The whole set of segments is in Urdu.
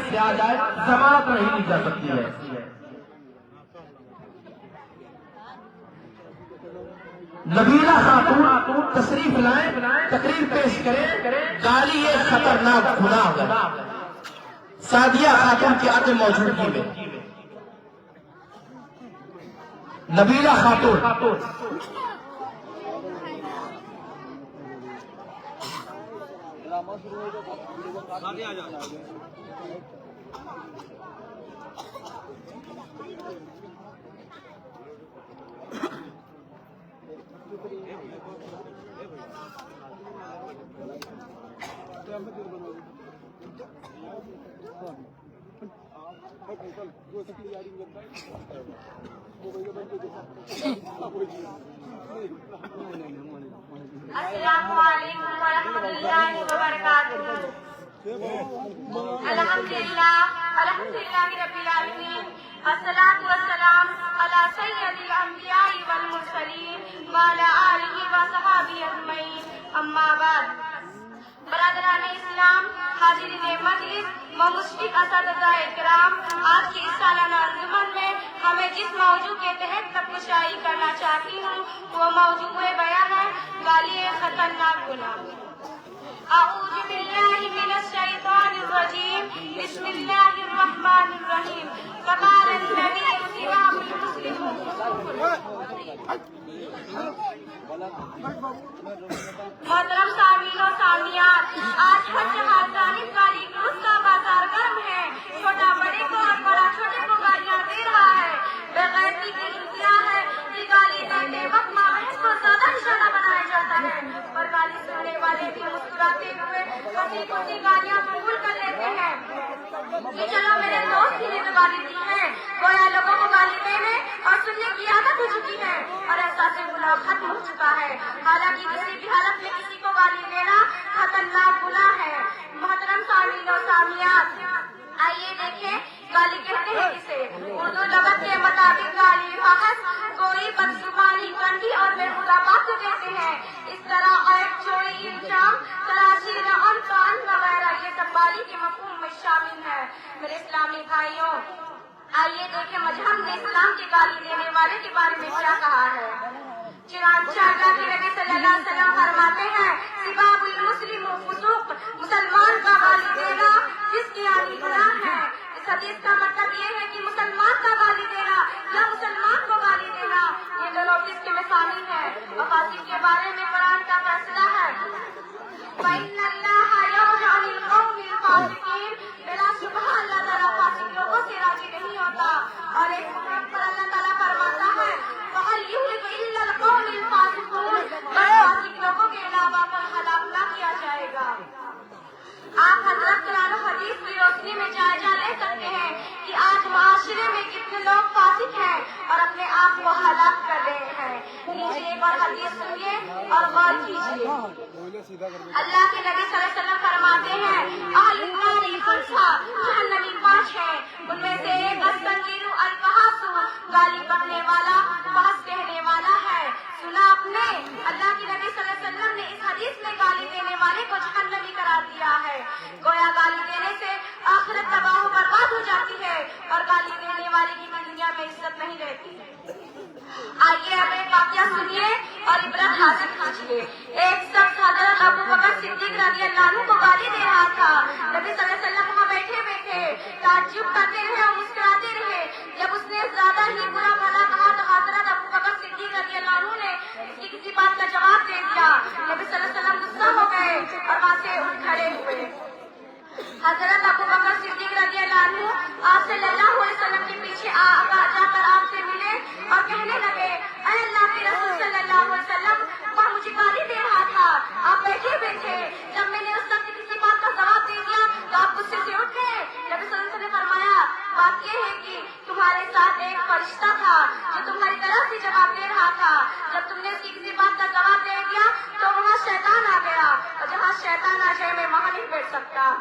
نیت سے آ جائے ضمانت نہیں لی جا سکتی ہے۔ نبیلہ خاتون تشریف لائیں، تقریر پیش کریں، گالی ایک خطرناک گناہ ہے۔ سعدیہ خاتون کی عدم موجودگی میں نبیلہ خاتون السلام علیکم ورحمۃ اللہ وبرکاتہ۔ الحمدللہ رب العالمین، الصلاۃ والسلام علی سید الانبیاء والمرسلین وعلی آلہ وصحبہ اجمعین، اما بعد۔ برادران اسلام، حاضرین مجلس و مشفق اساتذہ اکرام، آج کی اس سالانہ انجمن میں ہمیں جس موضوع کے تحت تفتیشی کرنا چاہتی ہوں وہ موضوع بیان ہے گالی خطرناک گناہ۔ اعوذ باللہ من الشیطان الرجیم، بسم اللہ الرحمن الرحیم۔ فقال النبی سواب المسلم۔ محترم سامعین و سامعات، آج ہر جہاں جانب گالی گلوچ کا بازار گرم ہے۔ چھوٹا بڑے کو اور بڑا چھوٹے کو گالیاں دے رہا ہے۔ بےغیرتی کی انتہا ہے کہ گالی دیتے وقت ماں بہن کو زیادہ نشانہ بنایا جاتا ہے، اور گالی سننے والے بھی مسکراتے ہوئے ہنسی خوشی گالیاں قبول کر لیتے ہیں کہ چلو میرے دوست ہی نے تو گالی دی ہے۔ گویا لوگوں کو گالی دینے اور سننے کی عادت ہو چکی ہے اور احساس گناہ ختم ہو چکا ہے۔ حالانکہ کسی بھی حالت میں کسی کو گالی دینا خطرناک گناہ ہے۔ محترم سامعین و سامعات، آئیے دیکھیں گالی کہتے ہیں کسے۔ اردو لغت کے مطابق گالی محض کوئی بدزبانی، گندی اور بےہودہ بات کو کہتے ہیں۔ اس طرح عیب، چوری، الزام، تراشی، لعن، طعن وغیرہ یہ سب گالی کے مفہوم میں شامل ہے۔ میرے اسلامی بھائیوں، آئیے دیکھیں مذہب نے اسلام کے گالی دینے والے کے بارے میں کیا کہا ہے۔ چنانچہ اللہ کے نبی صلی اللہ علیہ وسلم فرماتے ہیں، سباب المسلم فسوق، مسلمان کا گالی دینا جس کی آنی گناہ ہے۔ اس حدیث کا مطلب یہ ہے کہ مسلمان کا گالی دینا یا مسلمان کو گالی دینا یہ دونوں کس کے میں شامل ہے۔ مفاسد کے بارے میں قرآن کا فیصلہ ہے، فَإِنَّ اللَّهَ يَرْضَى عَنِ الْقَوْمِ الْفَاسِقِينَ، بلا شبہ اللہ تعالیٰ فاسق لوگوں سے راضی نہیں ہوتا۔ اور ایک مقام پر اللہ تعالیٰ فرماتا ہے، وَهَلْ يُهْلِكُ إِلَّا الْقَوْمِ الْفَاسِقُونَ، بس فاسق لوگوں کے علاوہ کوئی ہلاک نہ کیا جائے گا۔ آپ حضرت قرآن و حدیث کی روشنی میں جائزہ لے سکتے ہیں کہ آج معاشرے میں کتنے لوگ فاسق ہیں اور اپنے آپ کو ہلاک کر رہے ہیں۔ نیچے ایک اور حدیث سنیے اور غور کیجیے۔ اللہ کے نبی صلی اللہ علیہ وسلم فرماتے ہیں، اہل النار خمسہ، جہنمی 5 ہیں، ان میں سے ایک التنکیر الفحش، گالی بکنے والا، بحث کہنے والا ہے۔ سنا آپ نے، اللہ کے نبی صلی اللہ علیہ وسلم نے اس حدیث میں گالی دینے والے کو جہنمی قرار دیا ہے۔ گویا گالی دینے سے آخرت تباہ و برباد ہو جاتی ہے اور گالی دینے والے کی دنیا میں عزت نہیں رہتی۔ آئیے اب ایک واقعہ سنیے اور عبرت حاصل کیجیے۔ ایک شخص حضرت ابو بکر صدیق رضی اللہ عنہ کو گالی دے رہا تھا۔ نبی صلی اللہ علیہ وسلم وہاں بیٹھے تعجب کرتے رہے اور مسکراتے رہے۔ جب اس نے زیادہ ہی برا بھلا کہا تو حضرت ابو بکر صدیق رضی اللہ عنہ نے اس کی کسی بات کا جواب دے دیا۔ نبی صلی اللہ علیہ وسلم غصہ ہو گئے اور وہاں سے اٹھ کھڑے ہوئے۔ حضرت ابو بکر صدیق رضی اللہ عنہ آپ صلی اللہ علیہ وسلم کے پیچھے جا کر آپ سے ملے اور کہنے لگے، اے اللہ کے رسول صلی اللہ علیہ وسلم، وہ مجھے گالی دے رہا تھا، آپ بیٹھے ہوئے تھے، جب میں نے اس وقت کسی بات کا جواب دے دیا تو آپ غصے سے اٹھ گئے۔ نبی صلی اللہ علیہ وسلم نے فرمایا، بات یہ ہے کہ تمہارے ساتھ ایک فرشتہ تھا جو تمہاری طرف سے جواب دے رہا تھا، جب تم نے اس کی کسی بات کا جواب دے دیا تو وہاں شیطان آ گیا، اور جہاں شیطان آ جائے میں وہاں نہیں بیٹھ سکتا۔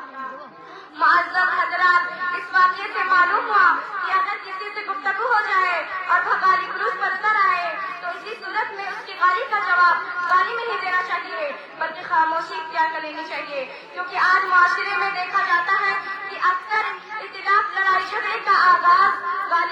معزز حضرات، اس واقعے سے معلوم ہوا کہ اگر کسی سے گفتگو ہو جائے اور وہ گالی گلوچ پر اتر آئے تو اسی صورت میں اس کی گالی کا جواب گالی میں نہیں دینا چاہیے بلکہ خاموشی اختیار کر لینی چاہیے، کیونکہ آج معاشرے میں دیکھا جاتا ہے کہ اکثر